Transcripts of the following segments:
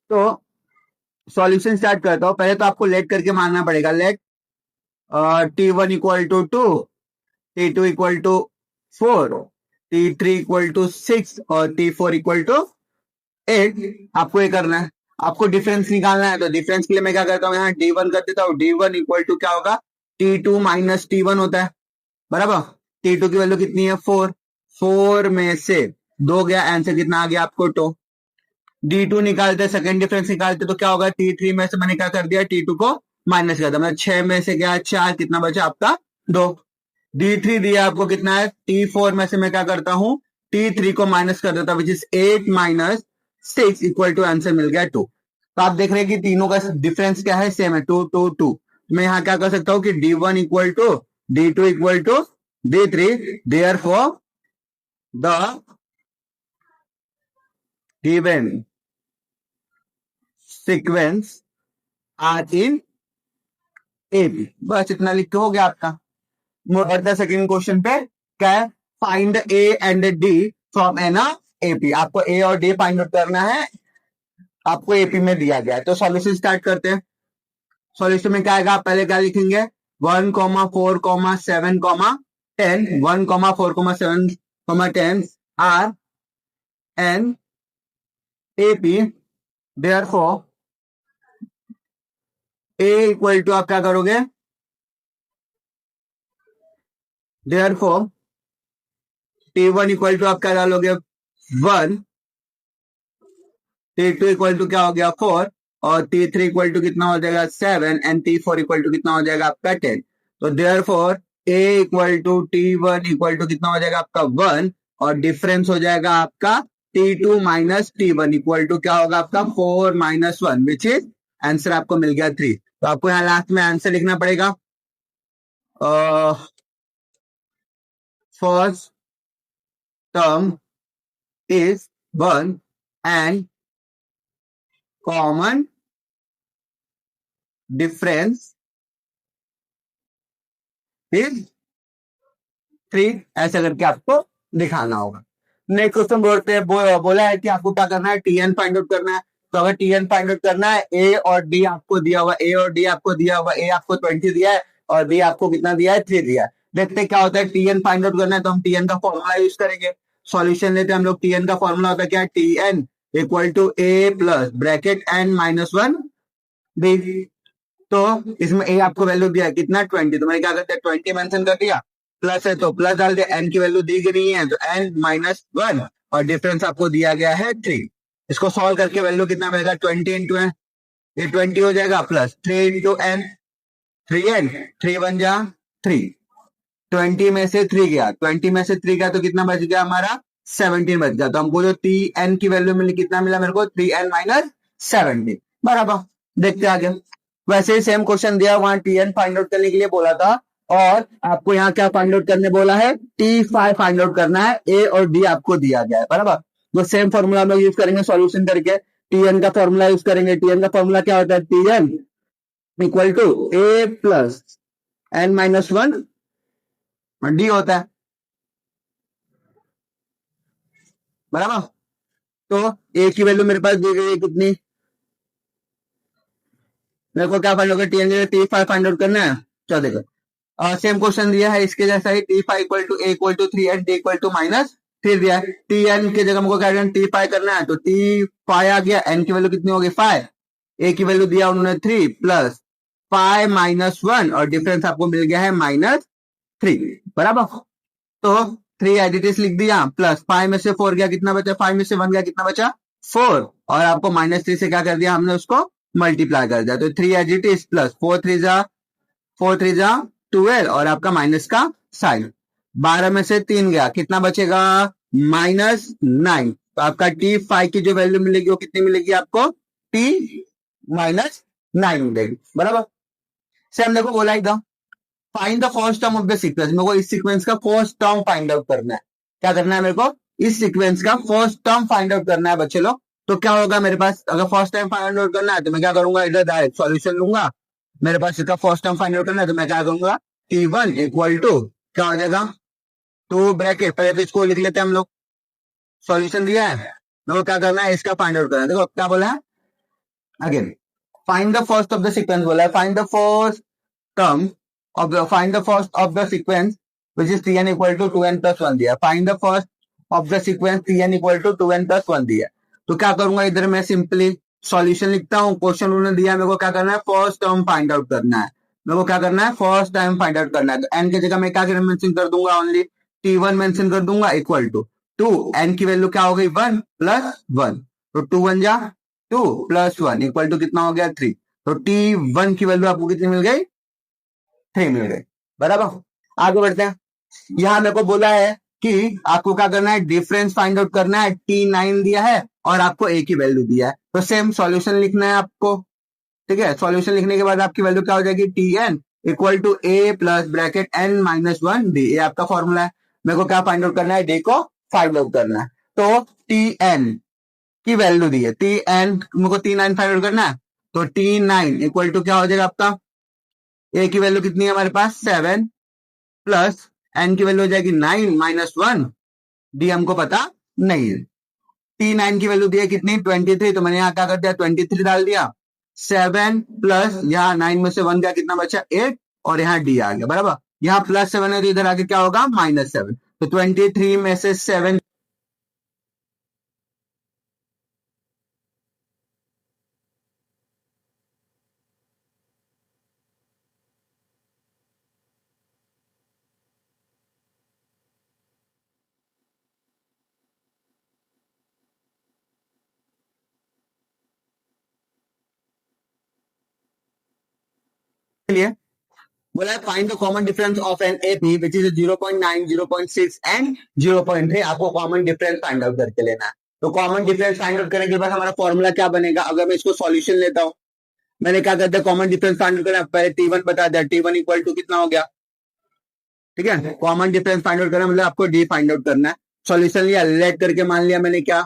तो solution start करता हूँ। पहले तो आपको लेट करके मानना पड़ेगा। Let T1 equal to 2, T2 equal to 4, T3 equal to 6 और T4 इक्वल टू 8। आपको ये करना है, आपको डिफरेंस निकालना है। तो डिफरेंस के लिए मैं क्या करता हूँ, यहाँ D1 कर देता हूँ। D1 इक्वल टू क्या होगा, T2 माइनस T1 होता है, बराबर। T2 की वैल्यू कितनी है, 4। 4 में से 2 गया, आंसर कितना आ गया आपको, 2। D2 निकालते, सेकंड डिफरेंस निकालते तो क्या होगा, T3 में से मैंने क्या कर दिया, T2 को माइनस कर दिया, मतलब 6 में से क्या 4, कितना बचा आपका 2। D3 दिया आपको कितना है, T4 में से मैं क्या करता हूं, T3 को माइनस कर देता, which is 8 minus 6 equal to answer मिल गया 2। तो आप देख रहे हैं कि तीनों का डिफरेंस क्या है, सेम है, 2 2 2। मैं यहाँ क्या कर सकता हूँ कि D1 equal to D2 equal to D3, therefore the given sequence are in AP. बस इतना लिख के हो गया आपका। और द सेकंड क्वेश्चन पे क्या है, find A and D from an AP. आपको ए और डी फाइंड आउट करना है, आपको एपी में दिया गया है। तो सॉल्यूशन स्टार्ट करते हैं। सॉल्यूशन में क्या आएगा, आप पहले क्या लिखेंगे, 1,4,7,10, 1,4,7,10 are an AP, therefore A equal to, आप क्या करोगे, देयरफॉर T1 इक्वल टू आप क्या डालोगे, 1, T2 इक्वल टू क्या हो गया 4, और T3 इक्वल टू कितना हो जाएगा 7, एंड T4 इक्वल टू कितना हो जाएगा आपका 10। तो therefore A equal to T1 equal to कितना हो जाएगा आपका 1, और डिफरेंस हो जाएगा आपका T2 minus T1 equal to क्या होगा आपका 4 माइनस 1, विच इज आंसर आपको मिल गया 3। तो आपको यहाँ लास्ट में आंसर लिखना पड़ेगा। First term is 1 and common difference is 3, ऐसा करके आपको दिखाना होगा। नेक्स्ट क्वेश्चन बोलते हैं, बोला है कि आपको क्या करना है, टीएन फाइंड आउट करना है। तो अगर टीएन फाइंड आउट करना है, ए और डी आपको दिया हुआ, ए और डी आपको दिया हुआ, ए आपको 20 दिया है और बी आपको कितना दिया है, 3 दिया है। देखते हैं क्या होता है, टीएन फाइंड आउट करना है तो हम टीएन का फॉर्मूला यूज करेंगे। सॉल्यूशन लेते हैं हम लोग, टीएन का फॉर्मूला होता है क्या, TN equal to A plus bracket N minus 1 B. तो इसमें ए आपको वैल्यू दिया है कितना, 20, तो मैंने क्या करते हैं 20 मेंशन कर दिया, प्लस है तो प्लस डाल दिया, एन की वैल्यू दी गई नहीं है तो एन माइनस 1, और डिफरेंस आपको दिया गया है 3। इसको सॉल्व करके वैल्यू कितना मिलेगा, 20 इंटू एन, ये 20 हो जाएगा, प्लस 3 इंटू एन, 3n, 3 बन जा 3, 20 में से 3 गया, 20 में से 3 गया तो कितना बच गया हमारा, 17 बच गया। तो हमको जो एन की वैल्यू मिली, कितना मिला मेरे को, 3n माइनस 17, बराबर। देखते आगे। वैसे ही सेम क्वेश्चन दिया, वहां टीएन फाइंड आउट करने के लिए बोला था, और आपको यहाँ क्या फाइंड आउट करने बोला है, T5 फाइंड आउट करना है। ए और डी आपको दिया गया है, बराबर। तो सेम फॉर्मूला हम लोग यूज करेंगे सॉल्यूशन करके, टीएन का फॉर्मूला यूज करेंगे। टीएन का फॉर्मूला क्या होता है, TN equal to A plus N minus 1 D होता है, बराबर। तो ए की वैल्यू मेरे पास दी गई है कितनी, मेरे को क्या फाइंड होगा, T5 फाइंड आउट करना है। चलो देखो, सेम क्वेश्चन दिया है इसके जैसा ही, T5 equal to A equal to 3 and D equal to minus 3 दिया है। Tn की जगह हमको क्या करना है, T5 करना है, तो T5 आ गया, n की वैल्यू कितनी होगी 5, ए की वैल्यू दिया उन्होंने 3, प्लस 5 माइनस 1, और डिफरेंस आपको मिल गया है माइनस 3, बराबर। तो 3 एज इट इज लिख दिया, प्लस 5 में से 4 गया, कितना बचा, 5 में से 1 गया, कितना बचा 4, और आपको माइनस 3 से क्या कर दिया हमने, उसको मल्टीप्लाई कर दिया। तो 3 एज इट इज, प्लस 4 3 जा 12, और आपका माइनस का साइन, 12 में से 3 गया, कितना बचेगा, माइनस 9। तो आपका T5 की जो वैल्यू मिलेगी वो कितनी मिलेगी आपको, T माइनस 9 मिलेगी, बराबर। से हम देखो बोला एकदम, find the first term of the sequence. मेरे को इस सीक्वेंस का फर्स्ट टर्म फाइंड आउट करना है। क्या करना है मेरे को, इस सीक्वेंस का फर्स्ट टर्म फाइंड आउट करना है बच्चे लोग। तो क्या होगा मेरे पास, अगर फर्स्ट टाइम फाइंड आउट करना है तो मैं क्या करूंगा, इधर डायरेक्ट सॉल्यूशन लूंगा। मेरे पास इसका फर्स्ट टर्म फाइंड आउट करना है तो मैं क्या करूंगा, T1 इक्वल टू क्या हो जाएगा, 2 ब्रैकेट, पहले तो इसको लिख लेते हैं हम लोग। सॉल्यूशन दिया है, मेरे को क्या करना है, इसका फाइंड आउट करना है। देखो क्या बोला है, again find the first of the sequence बोला है, find the first term find the first of the sequence which is tn equal to 2n plus 1 दिया, find the first of the sequence tn equal to 2n plus 1 दिया। तो क्या करूंगा, इधर मैं simply solution लिखता हूँ। क्वेश्चन उन्होंने दिया, मेरे को क्या करना है, फर्स्ट टर्म फाइंड आउट करना है। मेरे को क्या करना है, फर्स्ट टाइम फाइंड आउट करना है। तो एन की जगह मैं क्या मेंशन कर दूंगा, ओनली t1 मेंशन कर दूंगा इक्वल टू 2, एन की वैल्यू क्या हो गई 1 प्लस 1, तो 2 1 जा 2 प्लस 1 इक्वल टू कितना हो गया 3। तो t1 की वैल्यू आपको कितनी मिल गई, 3 मिल गई। बराबर, आगे बढ़ते हैं। यहाँ मेरे को बोला है कि आपको क्या करना है, डिफरेंस फाइंड आउट करना है। t9 दिया है और आपको a की वैल्यू दिया है, तो सेम सॉल्यूशन लिखना है आपको। ठीक है, सॉल्यूशन लिखने के बाद आपकी वैल्यू क्या हो जाएगी, tn equal to a plus bracket n minus 1 d, ये आपका फॉर्मूला है। मेरे को क्या फाइंड आउट करना है, d को फाइंड आउट करना है। तो tn की वैल्यू दी है, tn मेरे को t9 फाइंड आउट करना है, तो t9 इक्वल टू क्या हो जाएगा आपका, a की वैल्यू कितनी है हमारे पास 7 प्लस n की वैल्यू हो जाएगी 9 माइनस 1, डी हमको पता नहीं है। t9 की वैल्यू दी है कितनी 23, तो मैंने यहाँ क्या कर दिया 23 डाल दिया। 7 प्लस यहाँ 9 में से 1 गया, कितना बचा 8, और यहाँ डी आ गया। बराबर, यहाँ प्लस 7 है तो इधर आगे क्या होगा -7, तो 23 में से 7 के लिए बोला है find the common difference of an AP which is 0.9, 0.6 and 0.3। आपको कॉमन डिफरेंस फाइंड आउट करके लेना है। तो कॉमन डिफरेंस फाइंड आउट करने के बाद हमारा फॉर्मूला क्या बनेगा, अगर मैं इसको सॉल्यूशन लेता हूं, मैंने क्या करता है कॉमन डिफरेंस फाइंड आउट करना, पहले t1 बता दिया, t1 इक्वल टू कितना हो गया। ठीक है, कॉमन डिफरेंस फाइंड आउट करना मतलब आपको डी फाइंड आउट करना है। सॉल्यूशन लिया, लेट करके मान लिया मैंने क्या,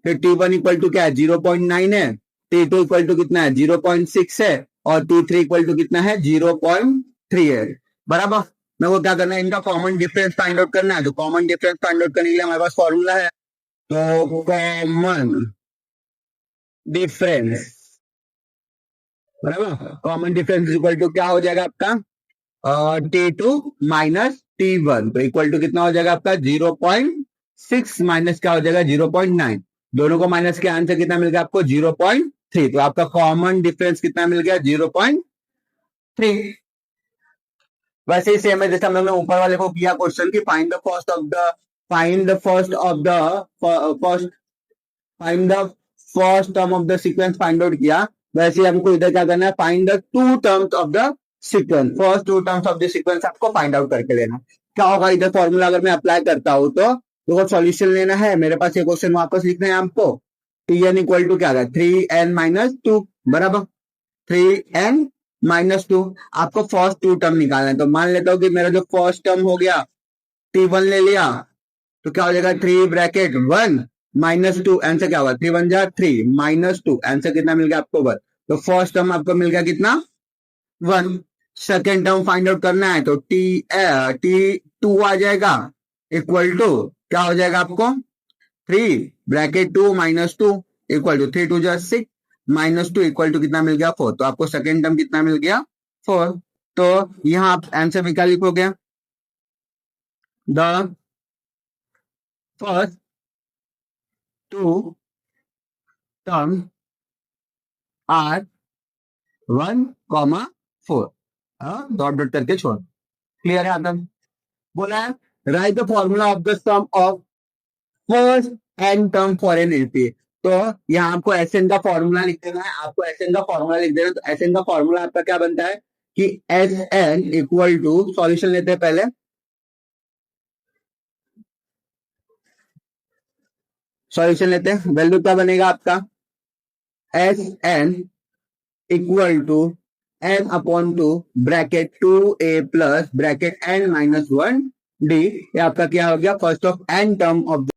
फिर t1 इक्वल टू क्या है 0.9 है, t2 इक्वल टू कितना है 0.6 है, और t3 इक्वल टू कितना है 0.3 है। बराबर, मेरे को क्या करना है, इनका कॉमन डिफरेंस फाइंड आउट करना है। तो कॉमन डिफरेंस फाइंड आउट करने के लिए हमारे पास फॉर्मूला है, तो कॉमन डिफरेंस, बराबर, कॉमन डिफरेंस इक्वल टू क्या हो जाएगा आपका t2 माइनस t1, तो इक्वल टू कितना हो जाएगा आपका 0.6 माइनस क्या हो जाएगा 0.9, दोनों को माइनस के आंसर कितना मिल गया आपको 0.3, तो आपका कॉमन डिफरेंस कितना मिल गया 0.3। वैसे ही सेम है जैसे हम लोग ने ऊपर वाले को किया क्वेश्चन की find the first of the find the first of the first find the first term of the sequence find out किया, वैसे हमको इधर क्या करना है, find the two terms of the sequence, first two terms of the sequence आपको find out करके लेना। क्या होगा, इधर फॉर्मूला अगर मैं अप्लाई करता हूं तो सॉल्यूशन लेना है, मेरे पास ये क्वेश्चन वापस लिखना है आपको। tn इक्वल टू क्या है 3n माइनस 2, बराबर 3n माइनस 2, आपको फर्स्ट टू टर्म निकालना है। तो मान लेता हूं कि मेरा जो फर्स्ट टर्म हो गया t1 ले लिया, तो क्या हो जाएगा 3 ब्रैकेट 1 माइनस 2, आंसर क्या होगा 3 1 जा 3 माइनस 2, आंसर कितना मिल गया आपको 1। तो फर्स्ट टर्म आपको मिल गया कितना 1। सेकेंड टर्म फाइंड आउट करना है, तो t2 आ जाएगा इक्वल टू क्या हो जाएगा आपको 3 ब्रैकेट 2 माइनस 2 इक्वल टू 3 2 जा 6 माइनस 2 इक्वल टू कितना मिल गया 4। तो आपको सेकेंड टर्म कितना मिल गया 4। तो यहां आप आंसर में क्या लिखोगे, the first two term are 1,4, dot dot करके छोड़, क्लियर है आदम। बोला है write the formula of the sum of first N term for an AP. तो यहाँ आपको एस एन का फॉर्मूला लिख देना है, आपको एस एन का फॉर्मूला लिख देना है। तो एस एन का फॉर्मूला आपका क्या बनता है कि S N equal to, solution लेते हैं पहले, सॉल्यूशन लेते हैं, वैल्यू क्या बनेगा आपका S N equal to n upon 2 bracket 2a plus bracket n minus 1 d, ये आपका क्या हो गया first of n term of